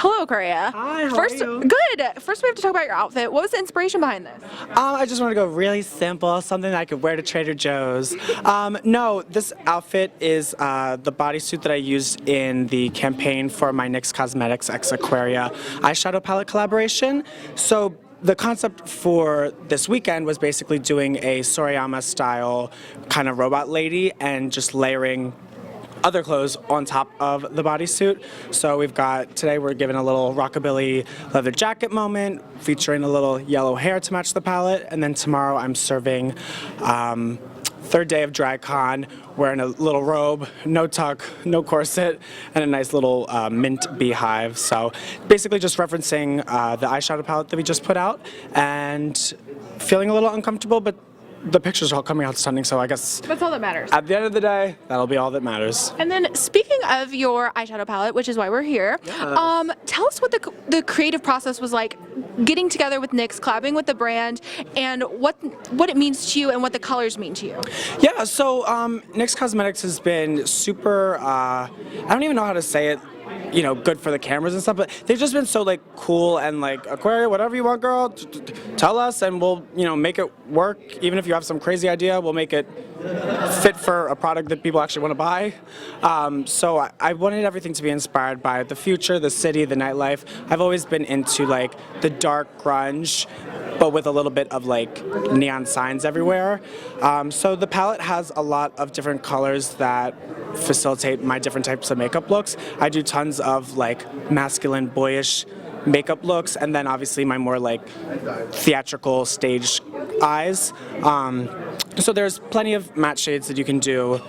Hello, Aquaria. Hi, how First, are you? Good. First, we have to talk about your outfit. What was the inspiration behind this? I just want to go really simple, something that I could wear to Trader Joe's. No, this outfit is the bodysuit that I used in the campaign for my NYX Cosmetics X Aquaria eyeshadow palette collaboration. So the concept for this weekend was basically doing a Sorayama style kind of robot lady and just layering other clothes on top of the bodysuit. So today we're giving a little rockabilly leather jacket moment featuring a little yellow hair to match the palette, and then tomorrow I'm serving third day of DragCon, wearing a little robe, no tuck, no corset, and a nice little mint beehive. So basically just referencing the eyeshadow palette that we just put out and feeling a little uncomfortable, but the pictures are all coming out stunning, so I guess That's all that matters. at the end of the day, that'll be all that matters. And then, speaking of your eyeshadow palette, which is why we're here, tell us what the creative process was like, getting together with NYX, collabing with the brand, and what it means to you and what the colors mean to you. Yeah, so NYX Cosmetics has been super, I don't even know how to say it, good for the cameras and stuff, but they've just been so cool and Aquaria, whatever you want, girl, tell us and we'll make it work. Even if you have some crazy idea, we'll make it fit for a product that people actually want to buy. So I wanted everything to be inspired by the future, the city, the nightlife. I've always been into the dark grunge, but with a little bit of neon signs everywhere. So the palette has a lot of different colors that facilitate my different types of makeup looks. I do tons of masculine, boyish makeup looks, and then obviously my more theatrical stage eyes. So there's plenty of matte shades that you can do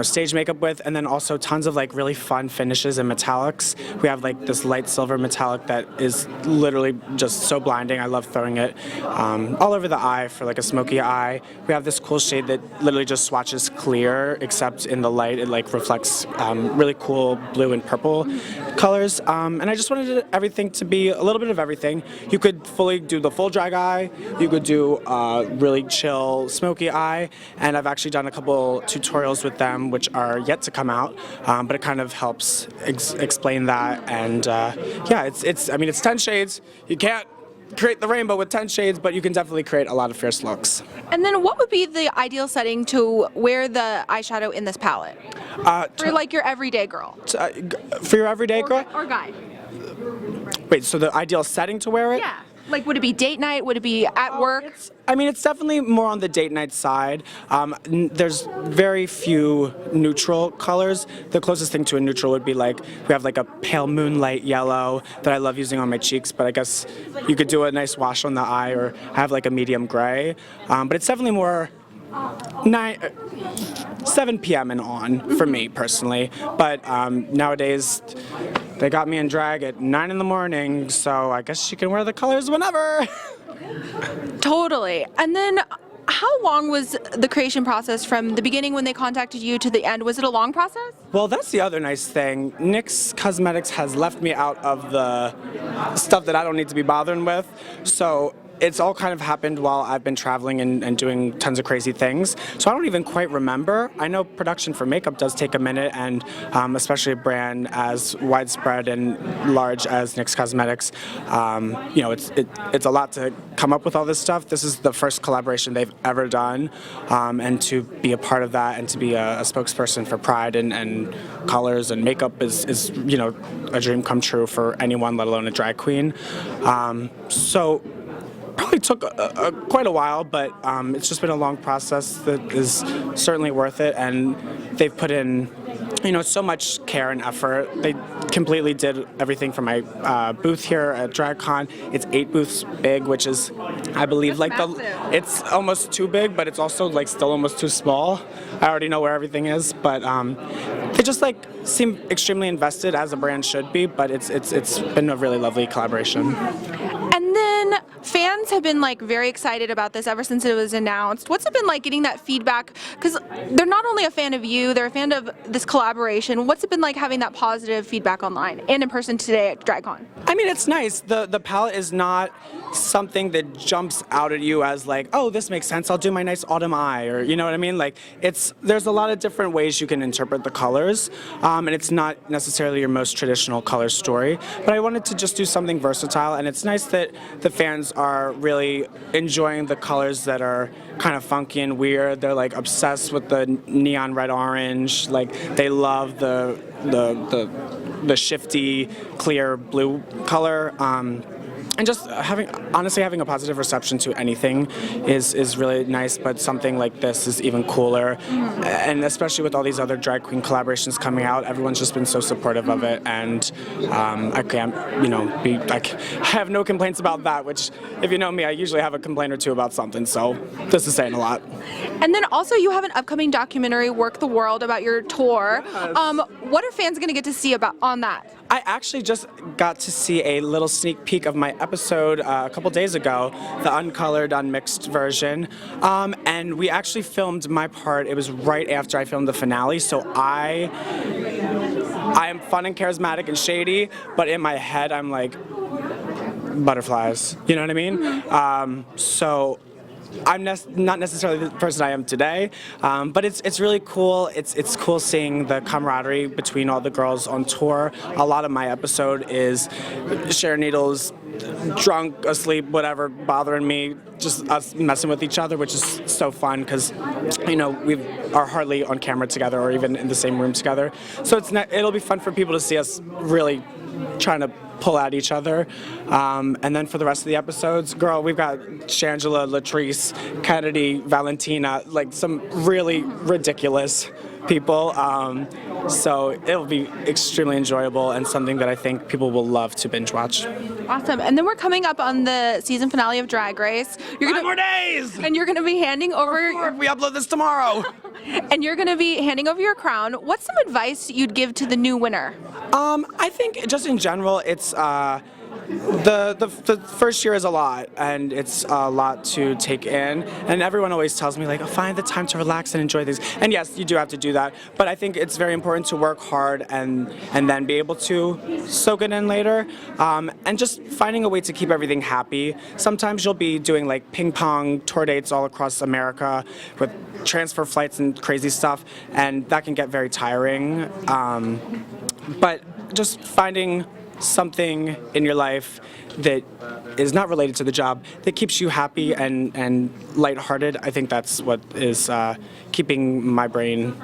stage makeup with, and then also tons of really fun finishes and metallics. We have this light silver metallic that is literally just so blinding. I love throwing it all over the eye for a smoky eye. We have this cool shade that literally just swatches clear, except in the light it reflects really cool blue and purple colors. And I just wanted everything to be a little bit of everything. You could fully do the full drag eye, you could do really chill smoky eye, and I've actually done a couple tutorials with them which are yet to come out, but it kind of helps explain that. And yeah, it's 10 shades. You can't create the rainbow with 10 shades, but you can definitely create a lot of fierce looks. And then what would be the ideal setting to wear the eyeshadow in this palette? For your everyday girl. For your everyday girl? Or guy. Wait, so the ideal setting to wear it? Yeah. Would it be date night? Would it be at work? It's definitely more on the date night side. There's very few neutral colors. The closest thing to a neutral would be we have a pale moonlight yellow that I love using on my cheeks, but I guess you could do a nice wash on the eye, or have a medium gray. But it's definitely more 7 p.m. and on for me personally. But nowadays, they got me in drag at 9 in the morning, so I guess you can wear the colors whenever. Totally. And then how long was the creation process from the beginning when they contacted you to the end? Was it a long process? Well, that's the other nice thing. NYX Cosmetics has left me out of the stuff that I don't need to be bothering with. So it's all kind of happened while I've been traveling and doing tons of crazy things. So I don't even quite remember. I know production for makeup does take a minute, and especially a brand as widespread and large as NYX Cosmetics, it's a lot to come up with all this stuff. This is the first collaboration they've ever done, and to be a part of that and to be a spokesperson for Pride and colors and makeup is a dream come true for anyone, let alone a drag queen. So probably took quite a while, but it's just been a long process that is certainly worth it, and they've put in so much care and effort. They completely did everything from my booth here at DragCon. It's 8 booths big, which is, I believe, it's almost too big, but it's also still almost too small. I already know where everything is, but they just seem extremely invested, as a brand should be. But it's been a really lovely collaboration. And then fans have been very excited about this ever since it was announced. What's it been like getting that feedback? Because they're not only a fan of you, they're a fan of this collaboration. What's it been like having that positive feedback online and in person today at DragCon? It's nice. The palette is not something that jumps out at you as like, oh, this makes sense, I'll do my nice autumn eye, or you know what I mean? Like, there's a lot of different ways you can interpret the colors, and it's not necessarily your most traditional color story, but I wanted to just do something versatile, and it's nice that the fans are really enjoying the colors that are kind of funky and weird. They're like obsessed with the neon red orange, like they love the shifty clear blue color. And just honestly having a positive reception to anything is really nice, but something like this is even cooler. And especially with all these other drag queen collaborations coming out, everyone's just been so supportive of it, and I can't, I have no complaints about that, which, if you know me, I usually have a complaint or two about something, so this is saying a lot. And then also you have an upcoming documentary, Work the World, about your tour. Yes. What are fans going to get to see on that? I actually just got to see a little sneak peek of my episode a couple days ago, the uncolored, unmixed version, and we actually filmed my part. It was right after I filmed the finale, so I am fun and charismatic and shady, but in my head I'm like butterflies. You know what I mean? So I'm not necessarily the person I am today, but it's really cool. It's cool seeing the camaraderie between all the girls on tour. A lot of my episode is Sharon Needles drunk, asleep, whatever, bothering me, just us messing with each other, which is so fun because, we are hardly on camera together or even in the same room together. So it'll be fun for people to see us really trying to pull at each other. And then for the rest of the episodes, girl, we've got Shangela, Latrice, Kennedy, Valentina, like some really ridiculous people. So it'll be extremely enjoyable and something that I think people will love to binge watch. Awesome. And then we're coming up on the season finale of Drag Race. 5 more days! And you're going to be handing over We upload this tomorrow. And you're going to be handing over your crown. What's some advice you'd give to the new winner? I think just in general, it's the first year is a lot, and it's a lot to take in. And everyone always tells me, like, oh, find the time to relax and enjoy things. And yes, you do have to do that. But I think it's very important to work hard and then be able to soak it in later. And just finding a way to keep everything happy. Sometimes you'll be doing like ping pong tour dates all across America with transfer flights and crazy stuff, and that can get very tiring. But just finding something in your life that is not related to the job that keeps you happy and lighthearted, I think that's what is keeping my brain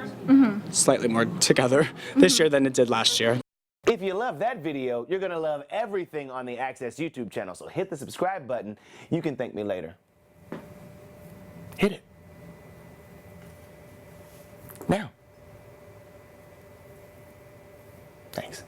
slightly more together this year than it did last year. If you love that video, you're gonna love everything on the Access YouTube channel, so hit the subscribe button. You can thank me later. Hit it. Now. Thanks.